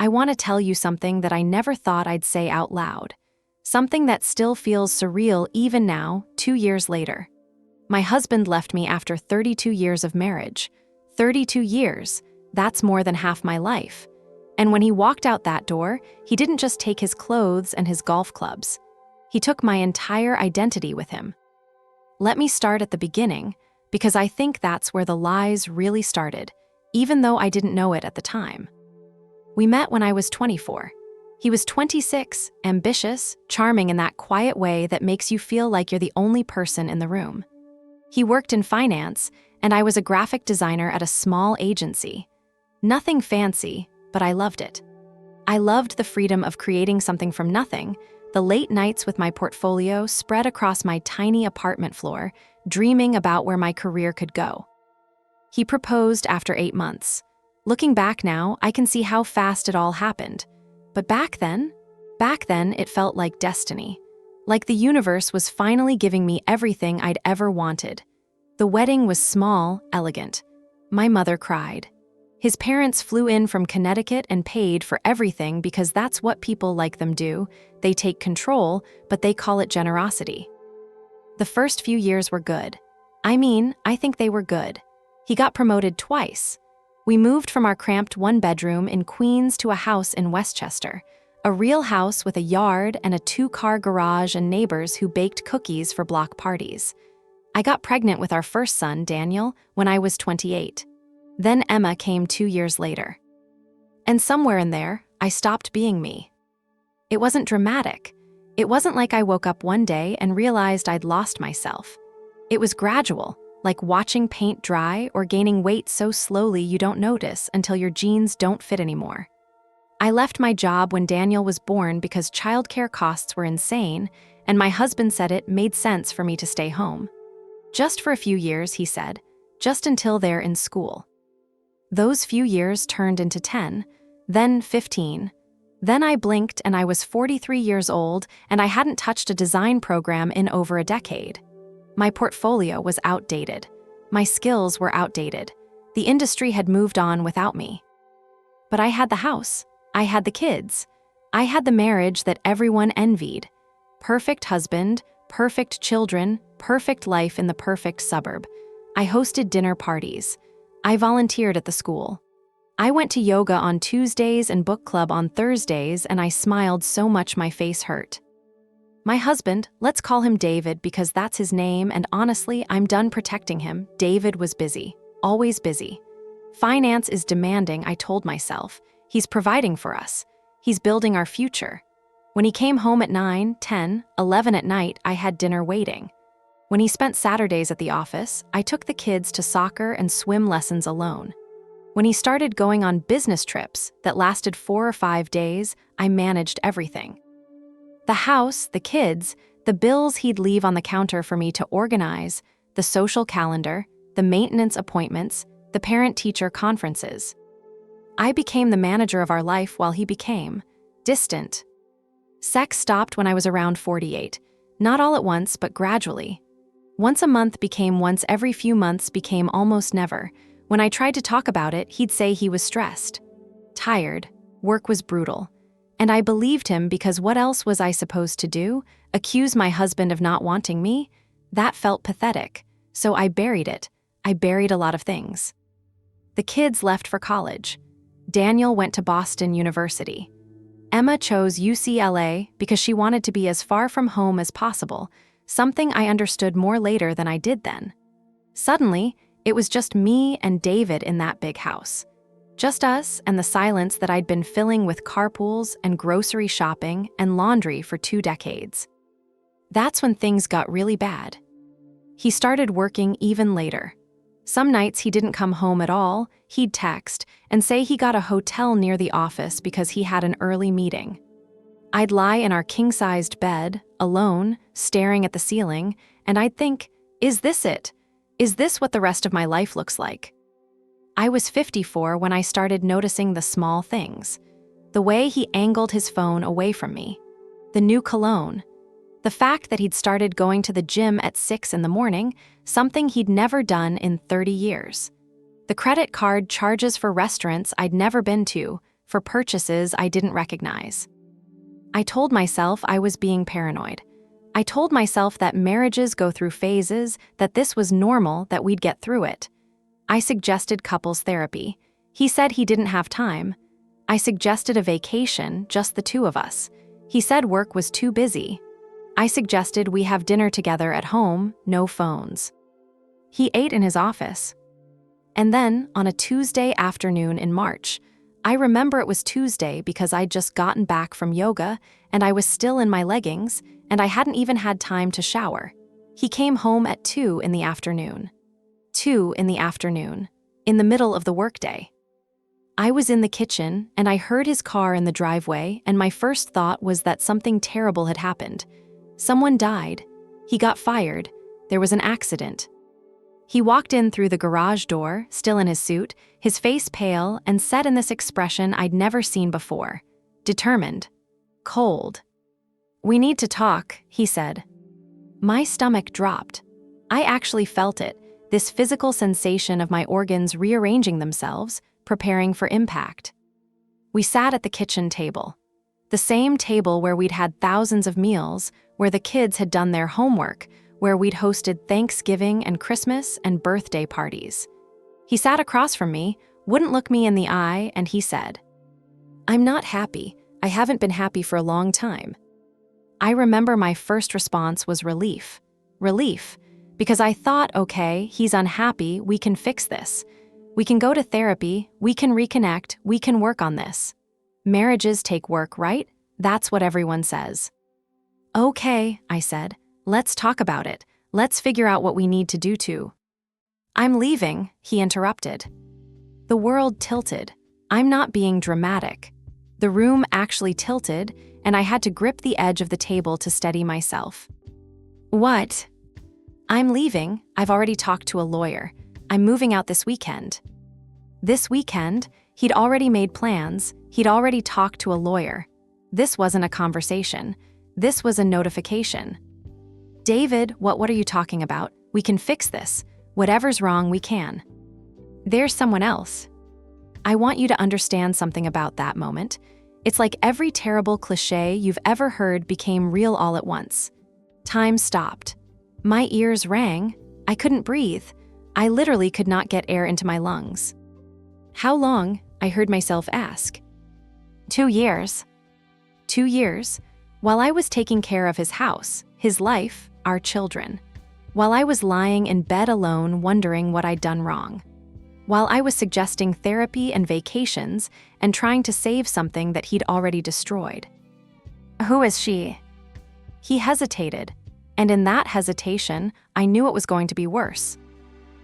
I want to tell you something that I never thought I'd say out loud. Something that still feels surreal even now, 2 years later. My husband left me after 32 years of marriage. 32 years, that's more than half my life. And when he walked out that door, he didn't just take his clothes and his golf clubs. He took my entire identity with him. Let me start at the beginning, because I think that's where the lies really started, even though I didn't know it at the time. We met when I was 24. He was 26, ambitious, charming in that quiet way that makes you feel like you're the only person in the room. He worked in finance, and I was a graphic designer at a small agency. Nothing fancy, but I loved it. I loved the freedom of creating something from nothing, the late nights with my portfolio spread across my tiny apartment floor, dreaming about where my career could go. He proposed after 8 months. Looking back now, I can see how fast it all happened. But back then it felt like destiny. Like the universe was finally giving me everything I'd ever wanted. The wedding was small, elegant. My mother cried. His parents flew in from Connecticut and paid for everything because that's what people like them do. They take control, but they call it generosity. The first few years were good. I think they were good. He got promoted twice. We moved from our cramped one-bedroom in Queens to a house in Westchester, a real house with a yard and a 2-car garage and neighbors who baked cookies for block parties. I got pregnant with our first son, Daniel, when I was 28. Then Emma came 2 years later. And somewhere in there, I stopped being me. It wasn't dramatic. It wasn't like I woke up one day and realized I'd lost myself. It was gradual, like watching paint dry or gaining weight so slowly you don't notice until your jeans don't fit anymore. I left my job when Daniel was born because childcare costs were insane, and my husband said it made sense for me to stay home. Just for a few years, he said, just until they're in school. Those few years turned into 10, then 15. Then I blinked and I was 43 years old and I hadn't touched a design program in over a decade. My portfolio was outdated. My skills were outdated. The industry had moved on without me. But I had the house. I had the kids. I had the marriage that everyone envied. Perfect husband, perfect children, perfect life in the perfect suburb. I hosted dinner parties. I volunteered at the school. I went to yoga on Tuesdays and book club on Thursdays, and I smiled so much my face hurt. My husband, let's call him David because that's his name, and honestly, I'm done protecting him. David was busy, always busy. Finance is demanding, I told myself. He's providing for us. He's building our future. When he came home at 9, 10, 11 at night, I had dinner waiting. When he spent Saturdays at the office, I took the kids to soccer and swim lessons alone. When he started going on business trips that lasted 4 or 5 days, I managed everything. The house, the kids, the bills he'd leave on the counter for me to organize, the social calendar, the maintenance appointments, the parent-teacher conferences. I became the manager of our life while he became distant. Sex stopped when I was around 48, not all at once, but gradually. Once a month became once every few months became almost never. When I tried to talk about it, he'd say he was stressed, tired, work was brutal. And I believed him because what else was I supposed to do? Accuse my husband of not wanting me? That felt pathetic. So I buried it. I buried a lot of things. The kids left for college. Daniel went to Boston University. Emma chose UCLA because she wanted to be as far from home as possible, something I understood more later than I did then. Suddenly, it was just me and David in that big house. Just us and the silence that I'd been filling with carpools and grocery shopping and laundry for 2 decades. That's when things got really bad. He started working even later. Some nights he didn't come home at all, he'd text and say he got a hotel near the office because he had an early meeting. I'd lie in our king-sized bed, alone, staring at the ceiling, and I'd think, is this it? Is this what the rest of my life looks like? I was 54 when I started noticing the small things. The way he angled his phone away from me. The new cologne. The fact that he'd started going to the gym at 6 in the morning, something he'd never done in 30 years. The credit card charges for restaurants I'd never been to, for purchases I didn't recognize. I told myself I was being paranoid. I told myself that marriages go through phases, that this was normal, that we'd get through it. I suggested couples therapy. He said he didn't have time. I suggested a vacation, just the two of us. He said work was too busy. I suggested we have dinner together at home, no phones. He ate in his office. And then, on a Tuesday afternoon in March, I remember it was Tuesday because I'd just gotten back from yoga and I was still in my leggings and I hadn't even had time to shower. He came home at 2 in the afternoon. 2 in the afternoon, in the middle of the workday. I was in the kitchen and I heard his car in the driveway and my first thought was that something terrible had happened. Someone died. He got fired. There was an accident. He walked in through the garage door, still in his suit, his face pale, and said in this expression I'd never seen before. Determined. Cold. "We need to talk," he said. My stomach dropped. I actually felt it, this physical sensation of my organs rearranging themselves, preparing for impact. We sat at the kitchen table. The same table where we'd had thousands of meals, where the kids had done their homework, where we'd hosted Thanksgiving and Christmas and birthday parties. He sat across from me, wouldn't look me in the eye, and he said, "I'm not happy. I haven't been happy for a long time." I remember my first response was relief. Relief, because I thought, okay, he's unhappy, we can fix this. We can go to therapy, we can reconnect, we can work on this. Marriages take work, right? That's what everyone says. "Okay," I said. "Let's talk about it. Let's figure out what we need to do to." "I'm leaving," he interrupted. The world tilted. I'm not being dramatic. The room actually tilted, and I had to grip the edge of the table to steady myself. "What?" "I'm leaving. I've already talked to a lawyer. I'm moving out this weekend." This weekend, he'd already made plans. He'd already talked to a lawyer. This wasn't a conversation. This was a notification. "David, what are you talking about? We can fix this. Whatever's wrong, we can." "There's someone else." I want you to understand something about that moment. It's like every terrible cliche you've ever heard became real all at once. Time stopped. My ears rang. I couldn't breathe. I literally could not get air into my lungs. "How long?" I heard myself ask. 2 years. 2 years? While I was taking care of his house, his life, our children. While I was lying in bed alone wondering what I'd done wrong. While I was suggesting therapy and vacations and trying to save something that he'd already destroyed. "Who is she?" He hesitated, and in that hesitation, I knew it was going to be worse.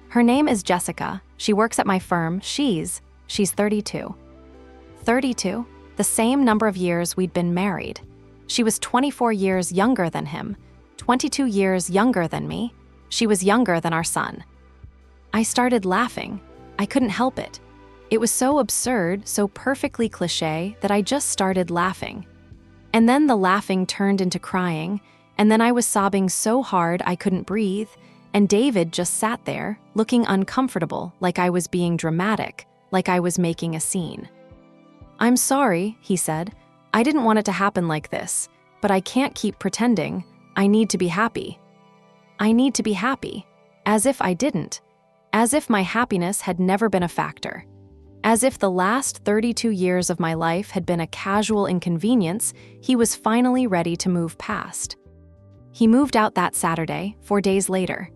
"Her name is Jessica. She works at my firm. She's 32. 32? The same number of years we'd been married. She was 24 years younger than him, 22 years younger than me. She was younger than our son. I started laughing. I couldn't help it. It was so absurd, so perfectly cliché that I just started laughing. And then the laughing turned into crying, and then I was sobbing so hard I couldn't breathe, and David just sat there, looking uncomfortable, like I was being dramatic, like I was making a scene. "I'm sorry," he said. "I didn't want it to happen like this, but I can't keep pretending. I need to be happy." I need to be happy. As if I didn't. As if my happiness had never been a factor. As if the last 32 years of my life had been a casual inconvenience he was finally ready to move past. He moved out that Saturday, 4 days later.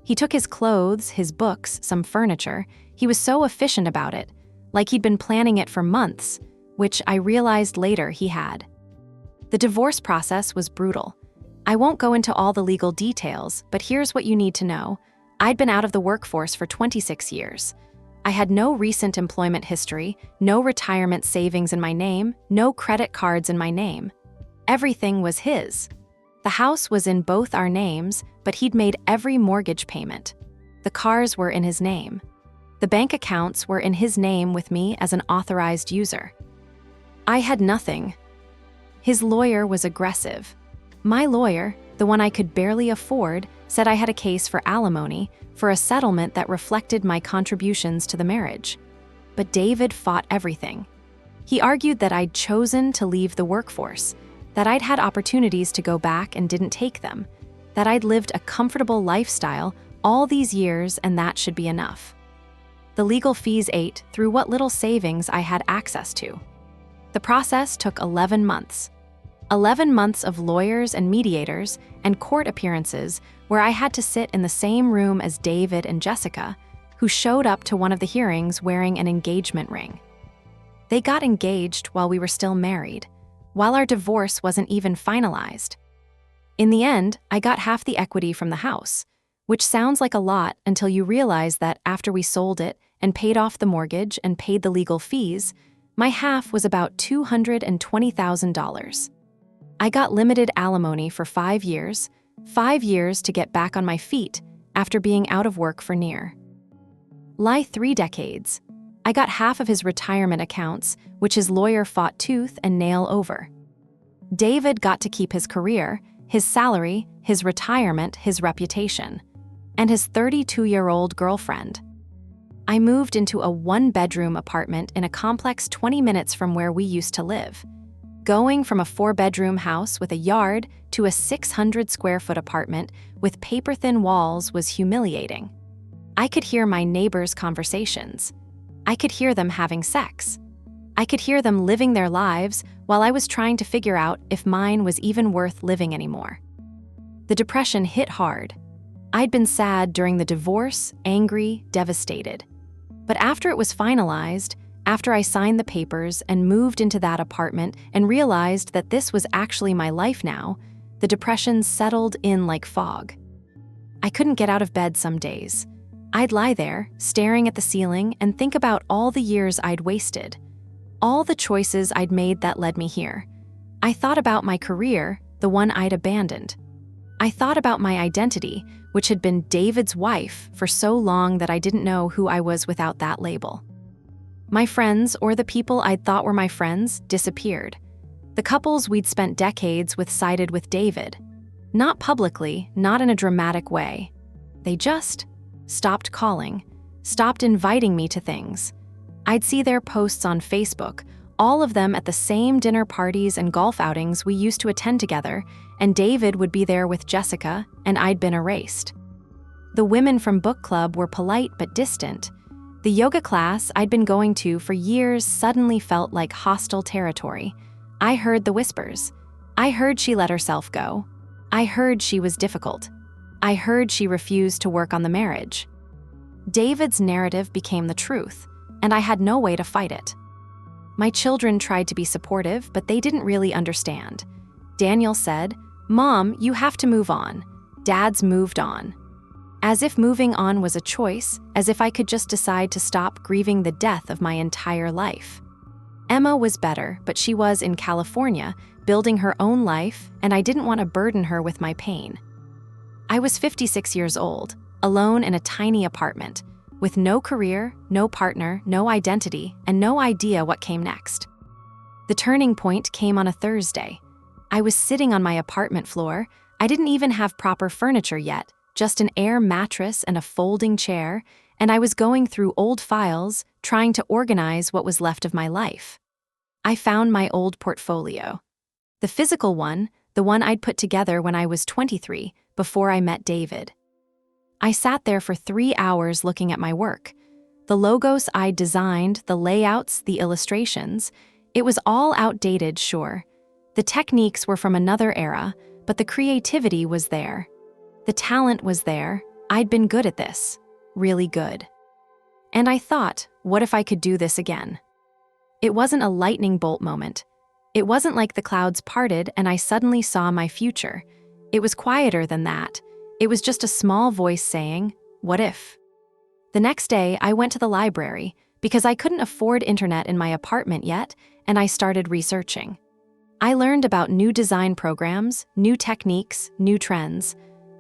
He took his clothes, his books, some furniture. He was so efficient about it, like he'd been planning it for months, which I realized later he had. The divorce process was brutal. I won't go into all the legal details, but here's what you need to know. I'd been out of the workforce for 26 years. I had no recent employment history, no retirement savings in my name, no credit cards in my name. Everything was his. The house was in both our names, but he'd made every mortgage payment. The cars were in his name. The bank accounts were in his name with me as an authorized user. I had nothing. His lawyer was aggressive. My lawyer, the one I could barely afford, said I had a case for alimony for a settlement that reflected my contributions to the marriage. But David fought everything. He argued that I'd chosen to leave the workforce, that I'd had opportunities to go back and didn't take them, that I'd lived a comfortable lifestyle all these years and that should be enough. The legal fees ate through what little savings I had access to. The process took 11 months. 11 months of lawyers and mediators and court appearances where I had to sit in the same room as David and Jessica, who showed up to one of the hearings wearing an engagement ring. They got engaged while we were still married, while our divorce wasn't even finalized. In the end, I got half the equity from the house, which sounds like a lot until you realize that after we sold it and paid off the mortgage and paid the legal fees, my half was about $220,000. I got limited alimony for 5 years, 5 years to get back on my feet after being out of work for near 3 decades. I got half of his retirement accounts, which his lawyer fought tooth and nail over. David got to keep his career, his salary, his retirement, his reputation, and his 32-year-old girlfriend. I moved into a 1-bedroom apartment in a complex 20 minutes from where we used to live. Going from a 4-bedroom house with a yard to a 600-square-foot apartment with paper-thin walls was humiliating. I could hear my neighbors' conversations. I could hear them having sex. I could hear them living their lives while I was trying to figure out if mine was even worth living anymore. The depression hit hard. I'd been sad during the divorce, angry, devastated. But after it was finalized, after I signed the papers and moved into that apartment and realized that this was actually my life now, the depression settled in like fog. I couldn't get out of bed some days. I'd lie there, staring at the ceiling, and think about all the years I'd wasted, all the choices I'd made that led me here. I thought about my career, the one I'd abandoned. I thought about my identity, which had been David's wife for so long that I didn't know who I was without that label. My friends, or the people I'd thought were my friends, disappeared. The couples we'd spent decades with sided with David. Not publicly, not in a dramatic way. They just stopped calling, stopped inviting me to things. I'd see their posts on Facebook, all of them at the same dinner parties and golf outings we used to attend together, and David would be there with Jessica, and I'd been erased. The women from book club were polite but distant. The yoga class I'd been going to for years suddenly felt like hostile territory. I heard the whispers. I heard she let herself go. I heard she was difficult. I heard she refused to work on the marriage. David's narrative became the truth, and I had no way to fight it. My children tried to be supportive, but they didn't really understand. Daniel said, "Mom, you have to move on. Dad's moved on." As if moving on was a choice, as if I could just decide to stop grieving the death of my entire life. Emma was better, but she was in California, building her own life, and I didn't want to burden her with my pain. I was 56 years old, alone in a tiny apartment, with no career, no partner, no identity, and no idea what came next. The turning point came on a Thursday. I was sitting on my apartment floor. I didn't even have proper furniture yet, just an air mattress and a folding chair, and I was going through old files, trying to organize what was left of my life. I found my old portfolio. The physical one, the one I'd put together when I was 23, before I met David. I sat there for 3 hours looking at my work. The logos I'd designed, the layouts, the illustrations, it was all outdated, sure. The techniques were from another era, but the creativity was there. The talent was there. I'd been good at this. Really good. And I thought, what if I could do this again? It wasn't a lightning bolt moment. It wasn't like the clouds parted and I suddenly saw my future. It was quieter than that. It was just a small voice saying, "What if?" The next day, I went to the library because I couldn't afford internet in my apartment yet, and I started researching. I learned about new design programs, new techniques, new trends.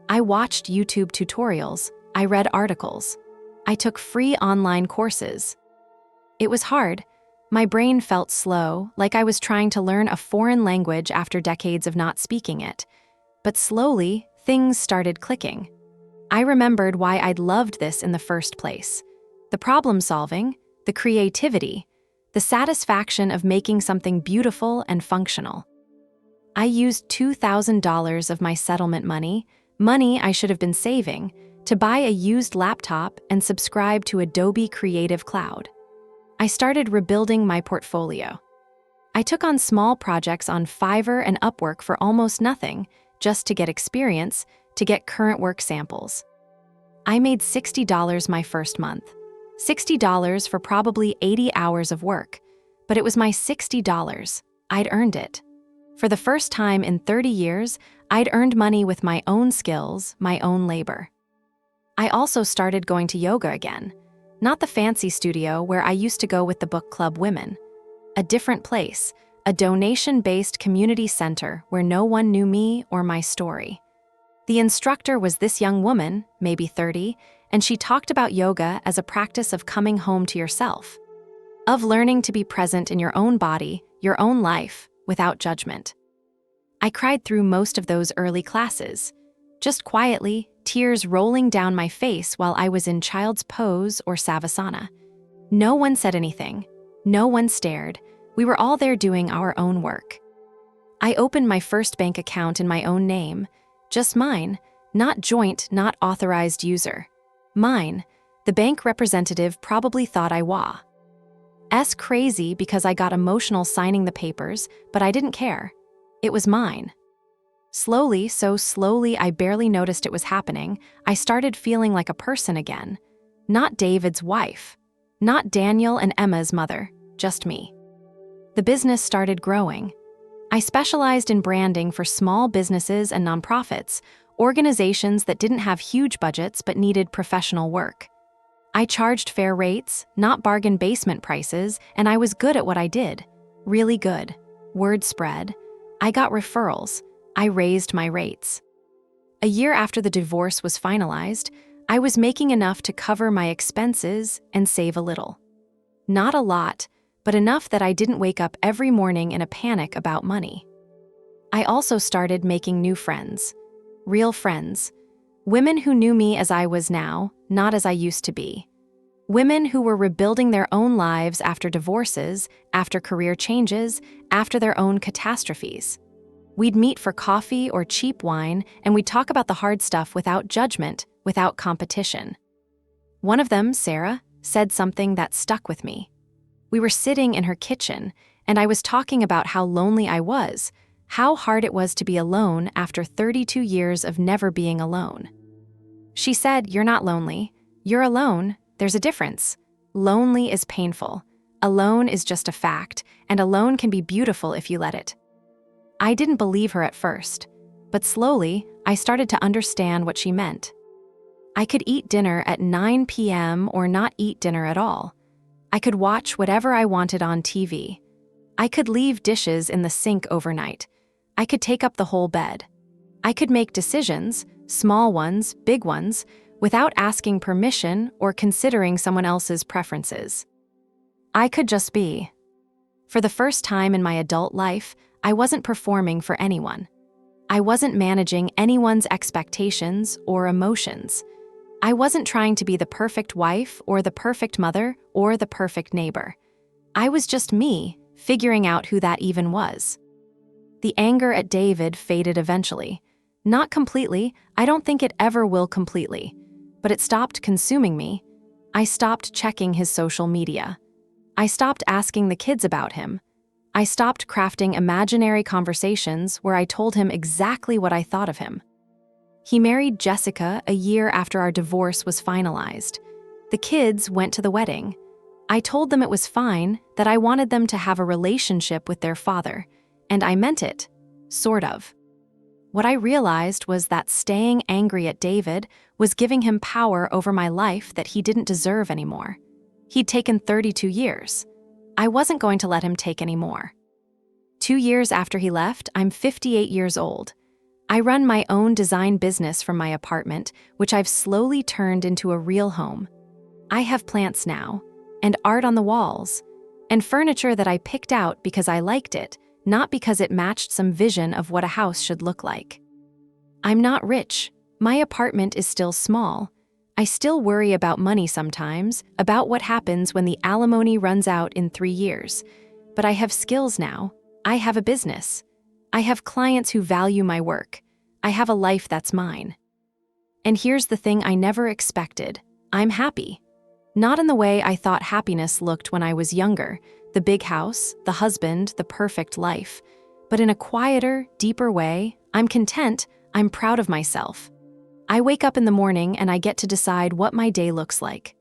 I watched YouTube tutorials. I read articles. I took free online courses. It was hard. My brain felt slow, like I was trying to learn a foreign language after decades of not speaking it. But slowly, things started clicking. I remembered why I'd loved this in the first place. The problem solving, the creativity, the satisfaction of making something beautiful and functional. I used $2,000 of my settlement money I should have been saving, to buy a used laptop and subscribe to Adobe Creative Cloud. I started rebuilding my portfolio. I took on small projects on Fiverr and Upwork for almost nothing, just to get experience, to get current work samples. I made $60 my first month. $60 for probably 80 hours of work, but it was my $60. I'd earned it. For the first time in 30 years, I'd earned money with my own skills, my own labor. I also started going to yoga again. Not the fancy studio where I used to go with the book club women. A different place, a donation-based community center where no one knew me or my story. The instructor was this young woman, maybe 30, and she talked about yoga as a practice of coming home to yourself, of learning to be present in your own body, your own life, without judgment. I cried through most of those early classes, just quietly, tears rolling down my face while I was in child's pose or savasana. No one said anything. No one stared. We were all there doing our own work. I opened my first bank account in my own name, just mine, not joint, not authorized user. Mine. The bank representative probably thought I was crazy because I got emotional signing the papers, but I didn't care. It was mine. Slowly, so slowly I barely noticed it was happening, I started feeling like a person again. Not David's wife. Not Daniel and Emma's mother. Just me. The business started growing. I specialized in branding for small businesses and nonprofits, organizations that didn't have huge budgets but needed professional work. I charged fair rates, not bargain basement prices, and I was good at what I did. Really good. Word spread. I got referrals. I raised my rates. A year after the divorce was finalized, I was making enough to cover my expenses and save a little. Not a lot, but enough that I didn't wake up every morning in a panic about money. I also started making new friends. Real friends. Women who knew me as I was now, not as I used to be. Women who were rebuilding their own lives after divorces, after career changes, after their own catastrophes. We'd meet for coffee or cheap wine, and we'd talk about the hard stuff without judgment, without competition. One of them, Sarah, said something that stuck with me. We were sitting in her kitchen, and I was talking about how lonely I was, how hard it was to be alone after 32 years of never being alone. She said, "You're not lonely. You're alone. There's a difference. Lonely is painful. Alone is just a fact, and alone can be beautiful if you let it." I didn't believe her at first, but slowly, I started to understand what she meant. I could eat dinner at 9 p.m. or not eat dinner at all. I could watch whatever I wanted on TV. I could leave dishes in the sink overnight. I could take up the whole bed. I could make decisions, small ones, big ones, without asking permission or considering someone else's preferences. I could just be. For the first time in my adult life, I wasn't performing for anyone. I wasn't managing anyone's expectations or emotions. I wasn't trying to be the perfect wife or the perfect mother or the perfect neighbor. I was just me, figuring out who that even was. The anger at David faded eventually. Not completely, I don't think it ever will completely, but it stopped consuming me. I stopped checking his social media. I stopped asking the kids about him. I stopped crafting imaginary conversations where I told him exactly what I thought of him. He married Jessica a year after our divorce was finalized. The kids went to the wedding. I told them it was fine, that I wanted them to have a relationship with their father, and I meant it, sort of. What I realized was that staying angry at David was giving him power over my life that he didn't deserve anymore. He'd taken 32 years. I wasn't going to let him take any more. 2 years after he left, I'm 58 years old. I run my own design business from my apartment, which I've slowly turned into a real home. I have plants now, and art on the walls, and furniture that I picked out because I liked it, not because it matched some vision of what a house should look like. I'm not rich. My apartment is still small. I still worry about money sometimes, about what happens when the alimony runs out in 3 years. But I have skills now. I have a business. I have clients who value my work. I have a life that's mine. And here's the thing I never expected. I'm happy. Not in the way I thought happiness looked when I was younger, the big house, the husband, the perfect life. But in a quieter, deeper way, I'm content, I'm proud of myself. I wake up in the morning and I get to decide what my day looks like.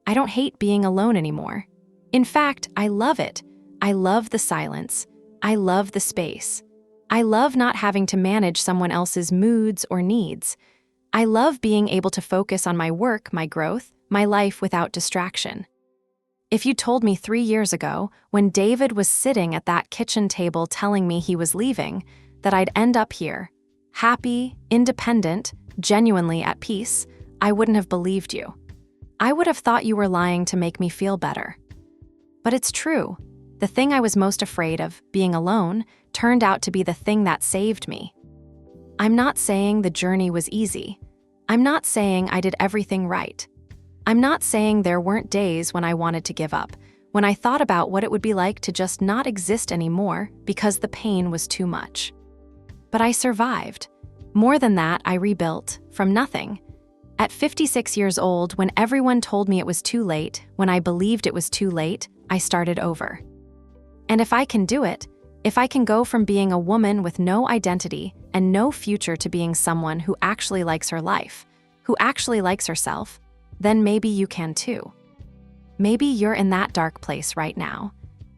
I don't hate being alone anymore. In fact, I love it. I love the silence. I love the space. I love not having to manage someone else's moods or needs. I love being able to focus on my work, my growth, my life without distraction. If you told me 3 years ago, when David was sitting at that kitchen table telling me he was leaving, that I'd end up here, happy, independent, genuinely at peace, I wouldn't have believed you. I would have thought you were lying to make me feel better. But it's true. The thing I was most afraid of, being alone, turned out to be the thing that saved me. I'm not saying the journey was easy. I'm not saying I did everything right. I'm not saying there weren't days when I wanted to give up, when I thought about what it would be like to just not exist anymore because the pain was too much. But I survived. More than that, I rebuilt, from nothing. At 56 years old, when everyone told me it was too late, when I believed it was too late, I started over. And if I can do it, if I can go from being a woman with no identity and no future to being someone who actually likes her life, who actually likes herself, then maybe you can too. Maybe you're in that dark place right now.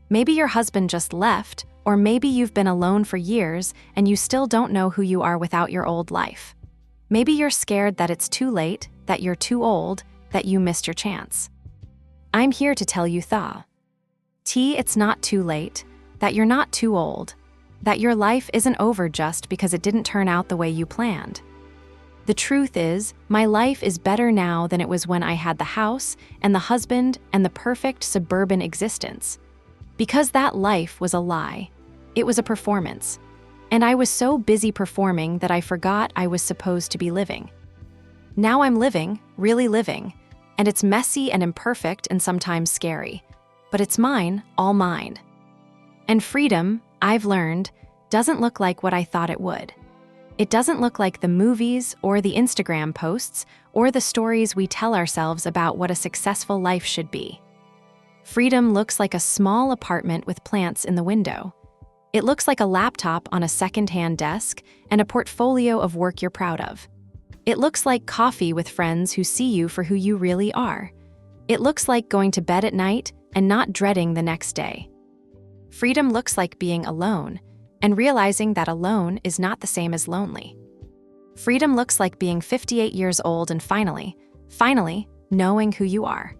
Maybe your husband just left, or maybe you've been alone for years and you still don't know who you are without your old life. Maybe you're scared that it's too late, that you're too old, that you missed your chance. I'm here to tell you it's not too late, that you're not too old, that your life isn't over just because it didn't turn out the way you planned. The truth is, my life is better now than it was when I had the house and the husband and the perfect suburban existence. Because that life was a lie. It was a performance. And I was so busy performing that I forgot I was supposed to be living. Now I'm living, really living, and it's messy and imperfect and sometimes scary. But it's mine, all mine. And freedom, I've learned, doesn't look like what I thought it would. It doesn't look like the movies or the Instagram posts or the stories we tell ourselves about what a successful life should be. Freedom looks like a small apartment with plants in the window. It looks like a laptop on a second-hand desk and a portfolio of work you're proud of. It looks like coffee with friends who see you for who you really are. It looks like going to bed at night and not dreading the next day. Freedom looks like being alone and realizing that alone is not the same as lonely. Freedom looks like being 58 years old and finally knowing who you are.